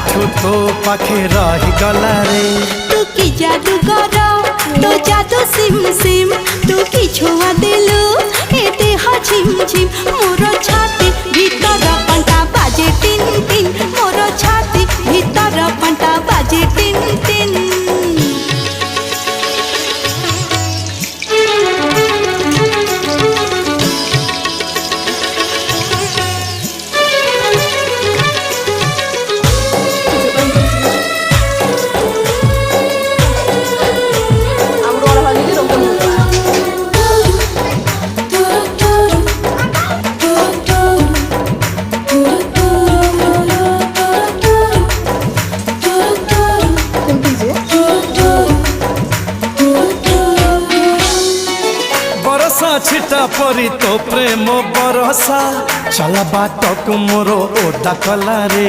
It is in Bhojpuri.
आजिठू तो पाखे रही गला रे। तू की जादू करो तो जादू सिम सिम तू की छुआ दिलु ए देह झिम झिम मोर छाती भीतर पंटा बाजे टिन टिन मोर छाती भीतर पंटा बाजे टिन टिन। बरसा छिटा परी तो प्रेम बरसा चला बाट को मोर ओदा कला रे।